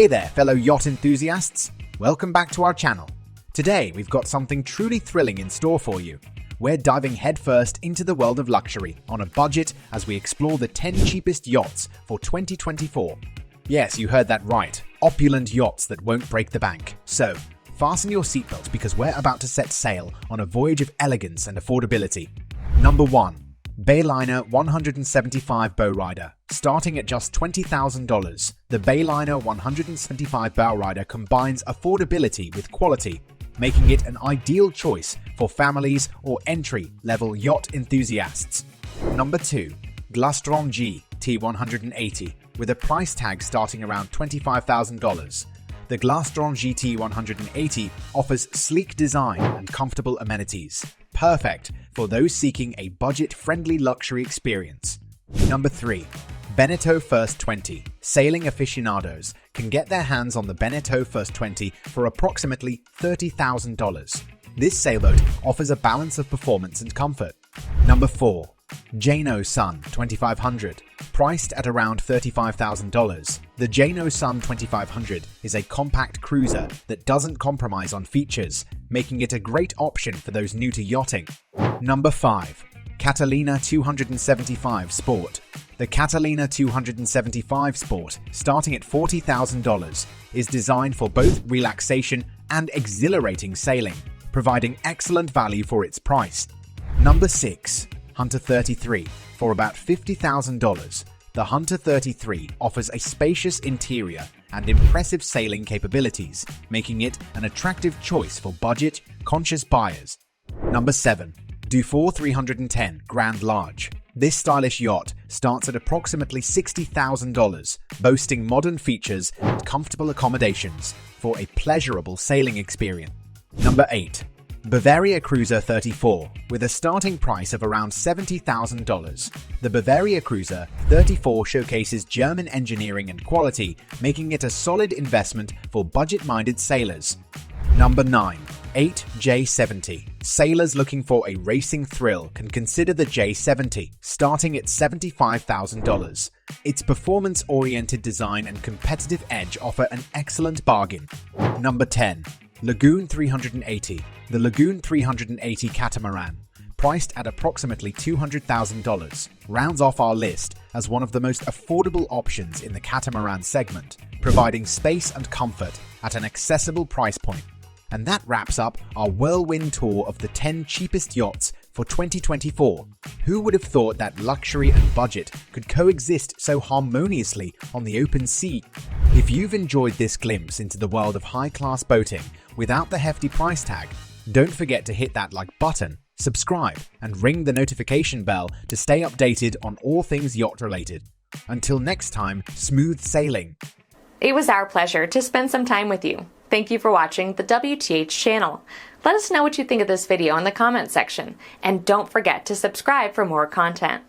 Hey there, fellow yacht enthusiasts. Welcome back to our channel. Today, we've got something truly thrilling in store for you. We're diving headfirst into the world of luxury on a budget as we explore the 10 cheapest yachts for 2024. Yes, you heard that right. Opulent yachts that won't break the bank. So, fasten your seatbelt because we're about to set sail on a voyage of elegance and affordability. Number 1. Bayliner 175 Bowrider. Starting at just $20,000, the Bayliner 175 Bowrider combines affordability with quality, making it an ideal choice for families or entry-level yacht enthusiasts. Number 2. Glastrongy T180. With a price tag starting around $25,000. The Glastrongy T180 offers sleek design and comfortable amenities, perfect for those seeking a budget-friendly luxury experience. Number 3. Beneteau First 20. Sailing aficionados can get their hands on the Beneteau First 20 for approximately $30,000. This sailboat offers a balance of performance and comfort. Number 4. Jano Sun 2500. Priced at around $35,000, the Jano Sun 2500 is a compact cruiser that doesn't compromise on features, making it a great option for those new to yachting. Number 5. Catalina 275 Sport. The Catalina 275 Sport, starting at $40,000, is designed for both relaxation and exhilarating sailing, providing excellent value for its price. Number 6. Hunter 33. For about $50,000, the Hunter 33 offers a spacious interior and impressive sailing capabilities, making it an attractive choice for budget-conscious buyers. Number 7. Dufour 310 Grand Large. This stylish yacht starts at approximately $60,000, boasting modern features and comfortable accommodations for a pleasurable sailing experience. Number 8. Bavaria Cruiser 34. With a starting price of around $70,000, the Bavaria Cruiser 34 showcases German engineering and quality, making it a solid investment for budget-minded sailors. Number 9. 8 J70. Sailors looking for a racing thrill can consider the J70, starting at $75,000. Its performance-oriented design and competitive edge offer an excellent bargain. Number 10. Lagoon 380. The Lagoon 380 Catamaran, priced at approximately $200,000, rounds off our list as one of the most affordable options in the catamaran segment, providing space and comfort at an accessible price point. And that wraps up our whirlwind tour of the 10 cheapest yachts for 2024. Who would have thought that luxury and budget could coexist so harmoniously on the open sea? If you've enjoyed this glimpse into the world of high-class boating without the hefty price tag, don't forget to hit that like button, subscribe, and ring the notification bell to stay updated on all things yacht-related. Until next time, smooth sailing. It was our pleasure to spend some time with you. Thank you for watching the WTH channel. Let us know what you think of this video in the comment section, and don't forget to subscribe for more content.